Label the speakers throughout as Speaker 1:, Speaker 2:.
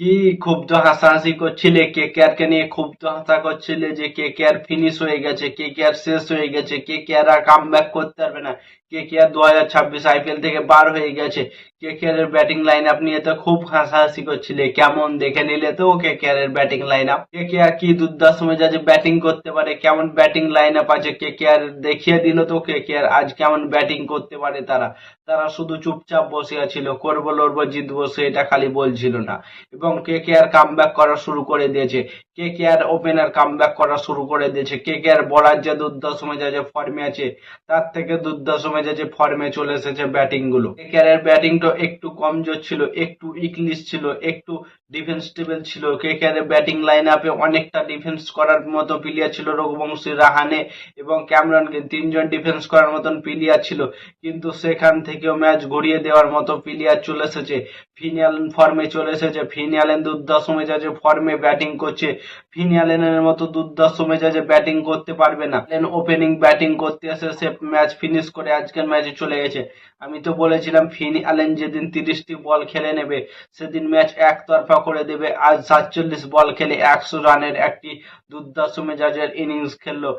Speaker 1: কি ক্ষুব্ধ হাসাহাসি করছিলে কেকেআর কে নিয়ে, ক্ষুব্ধ হাসা করছিলে যে কেকেআর ফিনিশ হয়ে গেছে, কেকেআর শেষ হয়ে গেছে, কেকেআর আর কাম ব্যাক করতে পারবে না, কেকেআর 2026 আইপিএল থেকে বার হয়ে গেছে। কেকেআর এর ব্যাটিং লাইন আপ নিয়ে তো খুব হাসাহাসি করছিলে, কেমন দেখে নিলে তো কেকেআর এর ব্যাটিং লাইন আপ? কেকেআর কি দুর্দান্ত মেজাজে ব্যাটিং করতে পারে, কেমন ব্যাটিং লাইন আপ আছে কেকেআর দেখিয়ে দিল তো। কেকেআর আজ কেমন ব্যাটিং করতে পারে তারা। তারা শুধু চুপচাপ বসে আছিল, করবো লড়বো জিতবো সেটা খালি বলছিল না। এবং কেকেআর কামব্যাক করা শুরু করে দিয়েছে, কেকেআর ওপেনার কামব্যাক করা শুরু করে দিয়েছে। কেকেআর বলার যে দুর্দান্ত মেজাজে ফর্মে আছে, তার থেকে দুর্দান্ত মেজাজে ফর্মে চলে এসেছে ব্যাটিং গুলো। কেকেআর এর ব্যাটিংটা একটু কমজোর ছিল, একটু ইংলিশ ছিল, একটু ডিফেন্স টেবিল ছিল। কেকেআর এর ব্যাটিং লাইন আপে অনেকটা ডিফেন্স করার মতো প্লেয়ার ছিল, রঘুবংশী, রাহানে এবং ক্যামেরন গ্রিন, তিনজন ডিফেন্স করার মতন প্লেয়ার ছিল। কিন্তু সেখান থেকেও ম্যাচ ঘুরিয়ে দেওয়ার মতো প্লেয়ার চলে এসেছে। ফিন অ্যালেন ফর্মে চলে এসেছে, ফিন অ্যালেন দুর্দান্ত মেজাজে ফর্মে ব্যাটিং করছে। ফিন অ্যালেনের মতো দুর্দান্ত মেজাজে ব্যাটিং করতে পারবে না। ওপেনিং ব্যাটিং করতে এসে সে ম্যাচ ফিনিশ করে আজকের ম্যাচে চলে গেছে। আমি তো বলেছিলাম ফিন অ্যালেন যেদিন 30টি বল খেলে নেবে সেদিন ম্যাচ একতরফা করে দেবে। আজ 47 বল খেলে 100 রানের একটি দুর্দান্ত মেজাজের ইনিংস খেললো।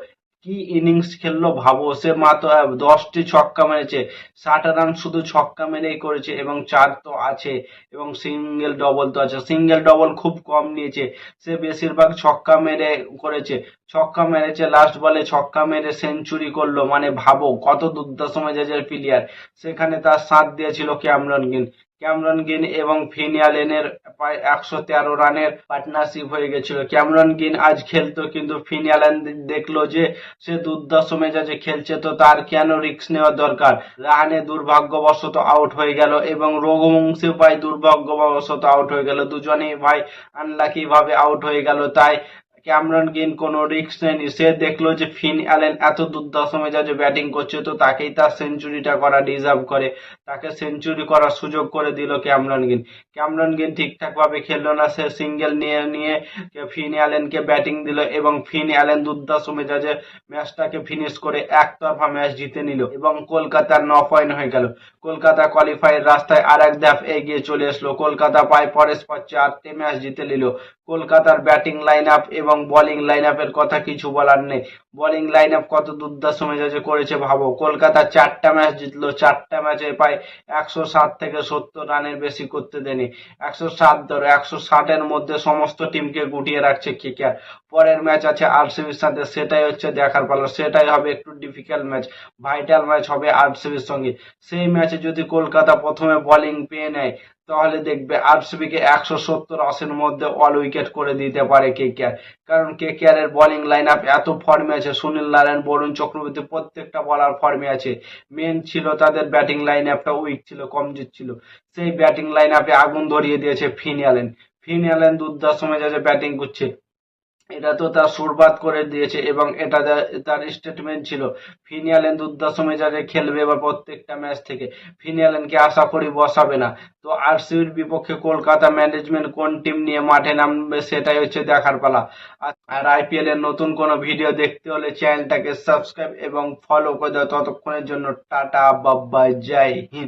Speaker 1: কি ইনিংস খেললো ভাবো, সে মাত্র 10টি ছক্কা মেরেছে, 60 রান শুধু ছক্কা মেরেই করেছে এবং 4 তো আছে এবং সিঙ্গেল ডবল তো আছে। সিঙ্গেল ডবল খুব কম নিয়েছে, সে বেশিরভাগ ছক্কা মেরে করেছে। ছক্কা মেরেছে, লাস্ট বলে ছক্কা মেরে সেঞ্চুরি করলো, মানে ভাবো কত দুর্দান্ত মেজাজের প্লেয়ার। সেখানে তার সাথ দিয়েছিল ক্যামেরন গ্রিন। ক্যামেরন গ্রিন এবং ফিন অ্যালেনের প্রায় 113 রানের পার্টনারশিপ হয়ে গেছিল। ক্যামেরন গ্রিন আজ খেলতো, কিন্তু ফিন অ্যালেন দেখলো যে সে দুর্দান্ত মেজাজে খেলছে, তো তার কেন রিস্ক নেওয়ার দরকার। রাহানে দুর্ভাগ্যবশত আউট হয়ে গেল এবং রঘুবংশী ভাই দুর্ভাগ্যবশত আউট হয়ে গেল, দুজনেই ভাই আনলাকি ভাবে আউট হয়ে গেল। তাই ক্যামেরন গ্রিন কোনো রিস্ক নেয়নি, সে দেখলো যে ফিন অ্যালেন এত দুর্দান্ত মেজাজে ব্যাটিং করছে, তো তাকেই তার সেঞ্চুরিটা করা ডিজার্ভ করে, তাকে সেঞ্চুরি করার সুযোগ করে দিল ক্যামেরন গ্রিন। ক্যামেরন গ্রিন ঠিকঠাক ভাবে খেললো না, সে সিঙ্গেল নিয়ে নিয়ে ফিন অ্যালেনকে ব্যাটিং দিল এবং ফিন অ্যালেন দুর্দান্ত মেজাজে ম্যাচটাকে ফিনিশ করে একতরফা ম্যাচ জিতে নিল এবং কলকাতার 9 পয়েন্ট হয়ে গেল। কলকাতা কোয়ালিফাইয়ের রাস্তায় আর এক ধাপ এগিয়ে চলে আসলো। কলকাতা পায় পরের 4টে ম্যাচ জিতে নিল। কলকাতার ব্যাটিং লাইন আপ এবং বোলিং লাইন আপের কথা কিছু বলার নেই। বোলিং লাইন আপ কত দুর্দান্ত মেজাজে করেছে ভাবো। কলকাতা 4টা ম্যাচ জিতলো, 4টা ম্যাচে প্রায় 160 থেকে 70 রানের বেশি করতে দেয়নি। 160 ধরো, 160-এর মধ্যে সমস্ত টিমকে গুটিয়ে রাখছে কেকেআর। পরের ম্যাচ আছে আরসিবির সাথে, সেটাই হচ্ছে দেখার পালা, সেটাই হবে একটু ডিফিকাল্ট ম্যাচ, ভাইটাল ম্যাচ হবে আরসিবির সঙ্গে। সেই ম্যাচে যদি কলকাতা প্রথমে বোলিং পেয়ে নেয়, তাহলে দেখবে আরসিবি কে 170 রানের মধ্যে অল উইকেট করে দিতে পারে কেকেআর। কারণ কেকেআর এর বোলিং লাইন আপ এত ফর্মে আছে, সুনীল নারায়ণ, বরুণ চক্রবর্তী প্রত্যেকটা বলার ফর্মে আছে। মেন ছিল তাদের ব্যাটিং লাইন আপটা উইক ছিল, কমজোর ছিল। সেই ব্যাটিং লাইন আপে আগুন ধরিয়ে দিয়েছে ফিন অ্যালেন। ফিন অ্যালেন দুর্দান্ত মেজাজে ব্যাটিং করছে, এটা তো তার সুরবাত করে দিয়েছে এবং এটা তার স্টেটমেন্ট ছিল। ফিন অ্যালেন দুর্দান্ত মেজাজে খেলবে এবার প্রত্যেকটা ম্যাচ থেকে। ফিন অ্যালেনকে আশা করি বসাবে না। তো আরসিবির বিপক্ষে কলকাতা ম্যানেজমেন্ট কোন টিম নিয়ে মাঠে নামবে সেটাই হচ্ছে দেখার পালা। আর আইপিএল এর নতুন কোনো ভিডিও দেখতে হলে চ্যানেলটাকে সাবস্ক্রাইব এবং ফলো করে দাও। ততক্ষণের জন্য টাটা, বাই বাই, জয় হিন্দ।